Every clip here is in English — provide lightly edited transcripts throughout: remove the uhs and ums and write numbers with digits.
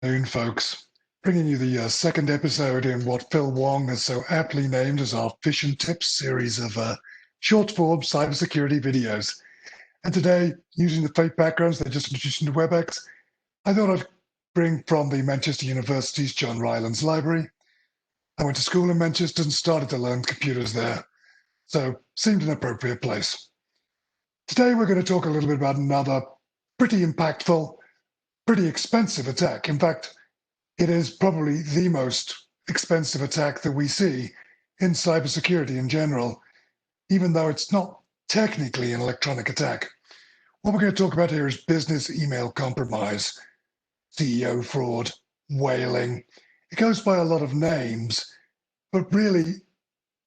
Afternoon, folks. Bringing you the second episode in what Phil Wong has so aptly named as our Phish and Tips series of short-form cybersecurity videos. And today, using the fake backgrounds they just introduced into WebEx, I thought I'd bring from the Manchester University's John Rylands Library. I went to school in Manchester and started to learn computers there, so seemed an appropriate place. Today, we're going to talk a little bit about another pretty impactful, pretty expensive attack. In fact, it is probably the most expensive attack that we see in cybersecurity in general, even though it's not technically an electronic attack. What we're going to talk about here is business email compromise, CEO fraud, whaling. It goes by a lot of names, but really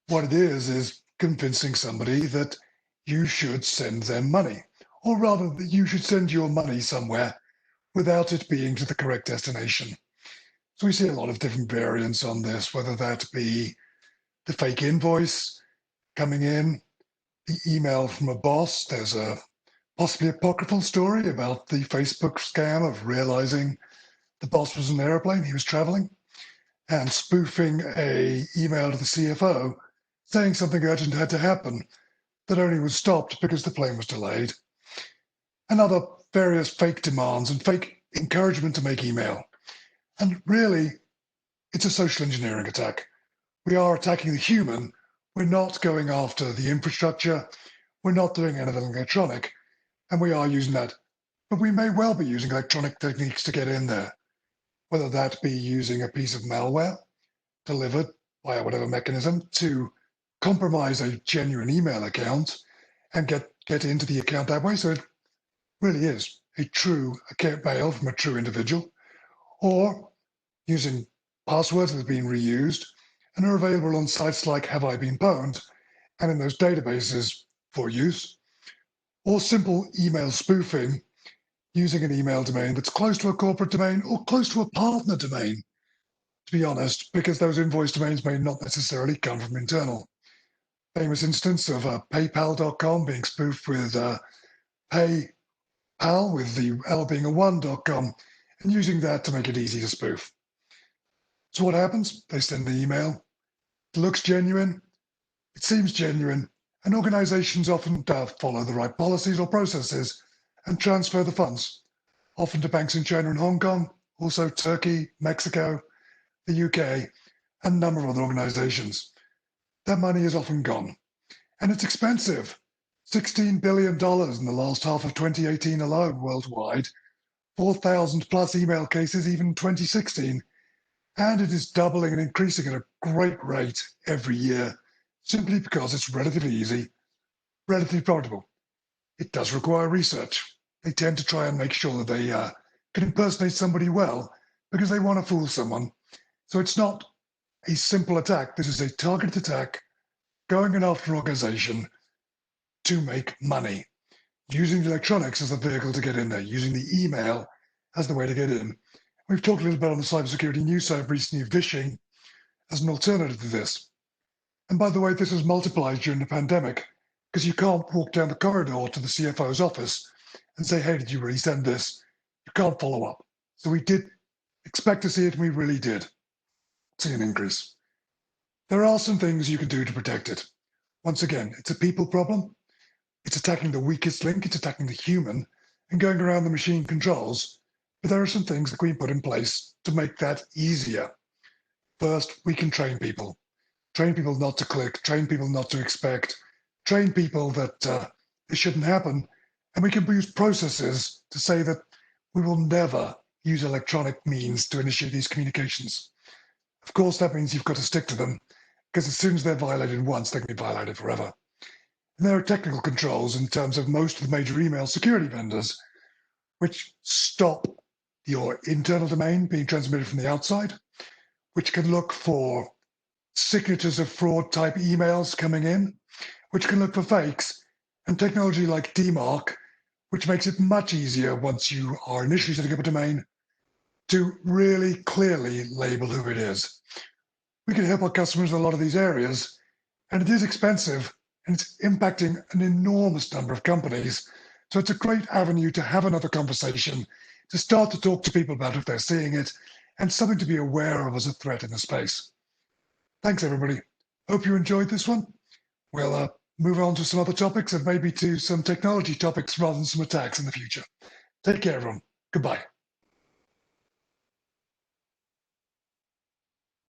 what it is convincing somebody that you should send them money, or rather that you should send your money somewhere without it being to the correct destination. So we see a lot of different variants on this, whether that be the fake invoice coming in, the email from a boss. There's a possibly apocryphal story about the Facebook scam of realizing the boss was in an airplane, he was traveling, and spoofing a email to the CFO saying something urgent had to happen that only was stopped because the plane was delayed. And other various fake demands and fake encouragement to make email. And really, it's a social engineering attack. We are attacking the human. We're not going after the infrastructure. We're not doing anything electronic. And we are using that. But we may well be using electronic techniques to get in there, whether that be using a piece of malware delivered via whatever mechanism to compromise a genuine email account and get into the account that way. So it really is a true account mail from a true individual, or using passwords that have been reused and are available on sites like Have I Been Pwned and in those databases for use, or simple email spoofing using an email domain that's close to a corporate domain or close to a partner domain, to be honest, because those invoice domains may not necessarily come from internal. Famous instance of PayPal.com being spoofed with PayPal, with the L being a 1.com, and using that to make it easy to spoof. So what happens? They send the email. It looks genuine. It seems genuine. And organizations often follow the right policies or processes and transfer the funds, often to banks in China and Hong Kong, also Turkey, Mexico, the UK, and a number of other organizations. That money is often gone. And it's expensive. $16 billion in the last half of 2018 alone worldwide, 4,000 plus email cases even in 2016. And it is doubling and increasing at a great rate every year, simply because it's relatively easy, relatively profitable. It does require research. They tend to try and make sure that they can impersonate somebody well because they want to fool someone. So it's not a simple attack. This is a targeted attack going in after an organization to make money, using the electronics as a vehicle to get in there, using the email as the way to get in. We've talked a little bit on the cybersecurity news side recently of phishing as an alternative to this. And by the way, this has multiplied during the pandemic because you can't walk down the corridor to the CFO's office and say, hey, did you really send this? You can't follow up. So we did expect to see it, and we really did see an increase. There are some things you can do to protect it. Once again, it's a people problem. It's attacking the weakest link. It's attacking the human and going around the machine controls. But there are some things that we can put in place to make that easier. First, we can train people. Train people not to click, train people not to expect, train people that it shouldn't happen. And we can use processes to say that we will never use electronic means to initiate these communications. Of course, that means you've got to stick to them, because as soon as they're violated once, they can be violated forever. And there are technical controls in terms of most of the major email security vendors, which stop your internal domain being transmitted from the outside, which can look for signatures of fraud type emails coming in, which can look for fakes, and technology like DMARC, which makes it much easier once you are initially setting up a domain to really clearly label who it is. We can help our customers in a lot of these areas, and it is expensive, and it's impacting an enormous number of companies. So it's a great avenue to have another conversation, to start to talk to people about if they're seeing it, and something to be aware of as a threat in the space. Thanks, everybody. Hope you enjoyed this one. We'll move on to some other topics and maybe to some technology topics rather than some attacks in the future. Take care, everyone. Goodbye.